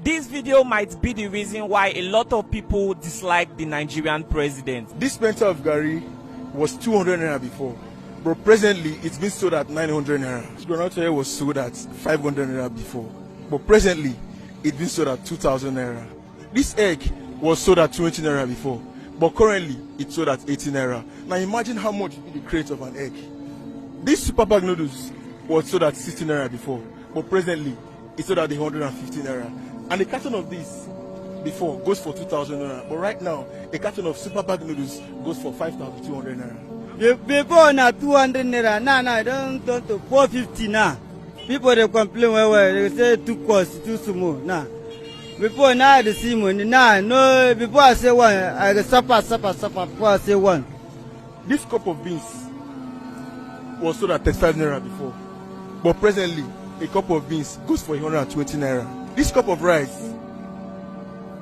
This video might be the reason why a lot of people dislike the Nigerian president. This penta of Gary was 200 naira before, but presently it's been sold at 900 naira. Groundnut oil was sold at 500 naira before, but presently it's been sold at 2,000 naira. This egg was sold at 20 naira before, but currently it's sold at 80 naira. Now imagine how much would be the crate of an egg. This super bag noodles was sold at 60 naira before, but presently it's sold at 150 naira. And a carton of this before goes for 2,000 naira, but right now a carton of super bag noodles goes for 5,200 naira. Before na 200 naira, now I don't turn to 450 now. People they complain well, they say too cost, too small. Now, before now they see money. Now no, before I say one, I suffer. Before I say one. This cup of beans was sold at 35 naira before, but presently a cup of beans goes for 120 naira. This cup of rice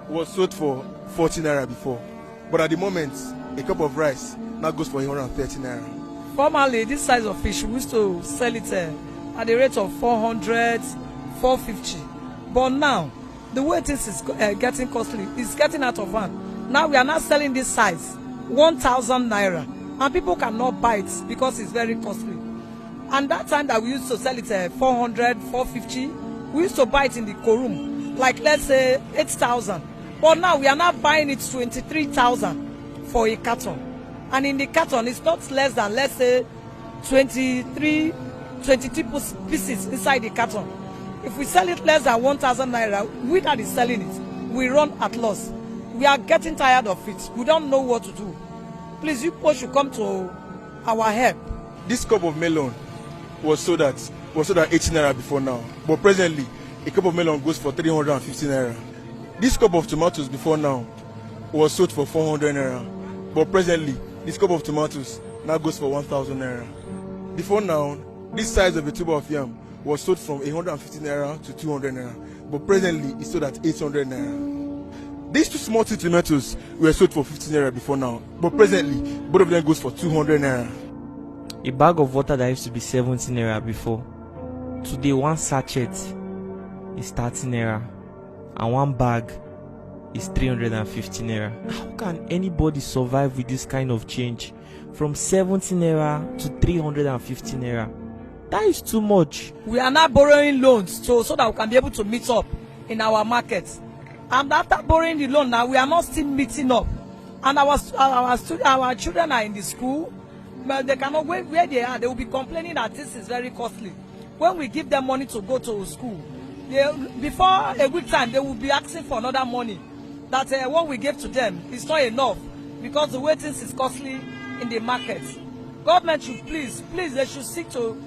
was sold for 40 naira before, but at the moment a cup of rice now goes for 130 naira. Formerly, this size of fish we used to sell it at the rate of 400, 450, but now the way things is getting costly, it's getting out of hand. Now we are not selling this size 1,000 naira, and people cannot buy it because it's very costly. And that time that we used to sell it 400, 450, we used to buy it in the Korum, like let's say 8,000. But now we are not buying it 23,000 for a carton. And in the carton, it's not less than, let's say, 22 pieces inside the carton. If we sell it less than 1,000 naira, we that is selling it, we run at loss. We are getting tired of it. We don't know what to do. Please, you people should come to our help. This cup of melon was sold at 80 naira before now, but presently a cup of melon goes for 350 naira. This cup of tomatoes before now was sold for 400 naira, but presently this cup of tomatoes now goes for 1,000 naira. Before now, this size of a tube of yam was sold from 150 naira to 200 naira, but presently it's sold at 800 naira. These two small tomatoes were sold for 50 naira before now, but presently both of them goes for 200 naira. A bag of water that used to be 70 naira before, today one sachet is 30 naira and one bag is 350 naira. How can anybody survive with this kind of change from 70 naira to 350 naira? That is too much. We are now borrowing loans so that we can be able to meet up in our market. And after borrowing the loan now, we are not still meeting up. And our children are in the school, but they cannot, where they are, they will be complaining that this is very costly. When we give them money to go to school, before a good time, they will be asking for another money. That what we gave to them is not enough because the way things is costly in the market. Government should please, they should see to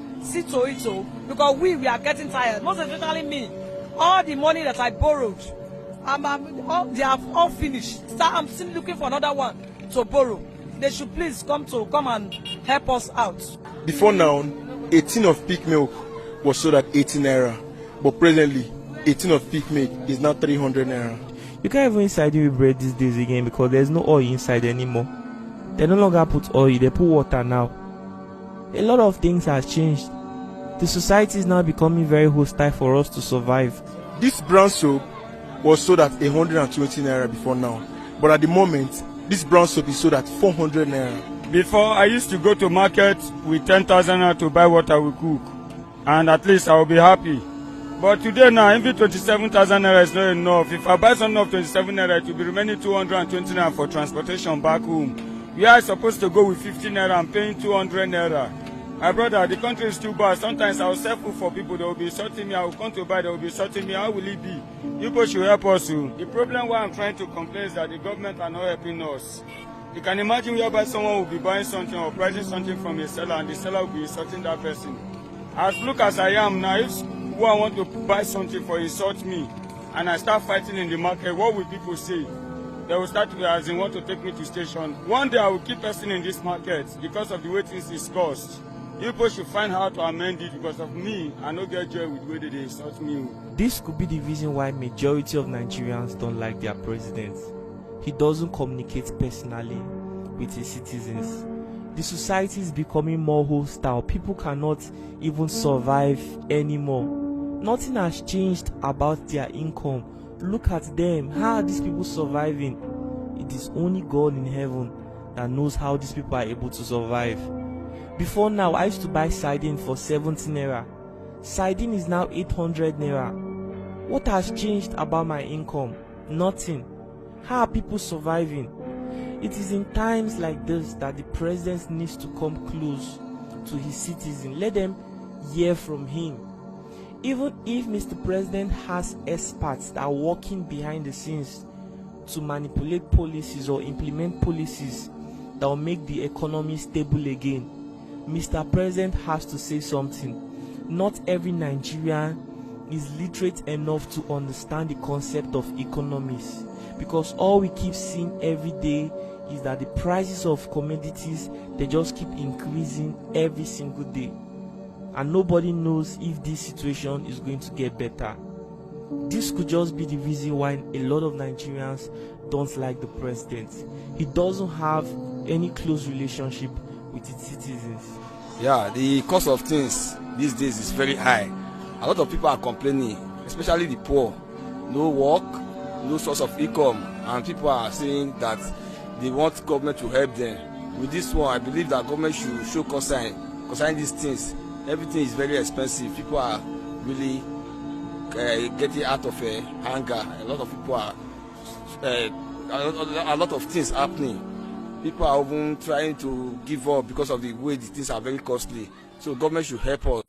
it because we are getting tired. Most especially me. All the money that I borrowed, they have all finished. I'm still looking for another one to borrow. They should please come and help us out. Before now, a tin of peak milk was sold at 80 naira, but presently a tin of peak milk is now 300 naira. You can't even inside with bread these days again because there's no oil inside anymore. They no longer put oil, they put water now. A lot of things have changed. The society is now becoming very hostile for us to survive. This brown soap was sold at 120 naira before now, but at the moment this brown soap is sold at 400 naira. Before, I used to go to market with 10,000 naira to buy what I would cook, and at least I will be happy. But today now, even 27,000 naira is not enough. If I buy something of 27 naira, it will be remaining 220 naira for transportation back home. We are supposed to go with 50 naira and paying 200 naira. My brother, the country is too bad. Sometimes I will sell food for people, they will be insulting me. I will come to buy, they will be insulting me. How will it be? People should help us. The problem why I'm trying to complain is that the government are not helping us. You can imagine whereby someone will be buying something or pricing something from a seller and the seller will be insulting that person. As look as I am now, if who I want to buy something for insult me and I start fighting in the market, what will people say? They will start to, as in, want to take me to station. One day I will keep person in this market because of the way things is cost. People should find how to amend it because of me. I no get joy with the way they insult me. This could be the reason why majority of Nigerians don't like their president. He doesn't communicate personally with his citizens. The society is becoming more hostile. People cannot even survive anymore. Nothing has changed about their income Look at them. How are these people surviving? It is only God in heaven that knows how these people are able to survive. Before now, I used to buy sardine for 70 naira. Sardine is now 800 naira. What has changed about my income? Nothing. How are people surviving? It is in times like this that the president needs to come close to his citizens. Let them hear from him. Even if Mr. President has experts that are working behind the scenes to manipulate policies or implement policies that will make the economy stable again, Mr. President has to say something. Not every Nigerian is literate enough to understand the concept of economics, because all we keep seeing every day is that the prices of commodities, they just keep increasing every single day, and nobody knows if this situation is going to get better. This could just be the reason why a lot of Nigerians don't like the president. He doesn't have any close relationship with its citizens. Yeah, the cost of things these days is very high. A lot of people are complaining, especially the poor. No work, no source of income, and people are saying that they want government to help them. With this one, I believe that government should show concern concerning these things. Everything is very expensive. People are really getting out of anger. A lot of people are a lot of things happening. People are even trying to give up because of the way the things are very costly. So government should help us.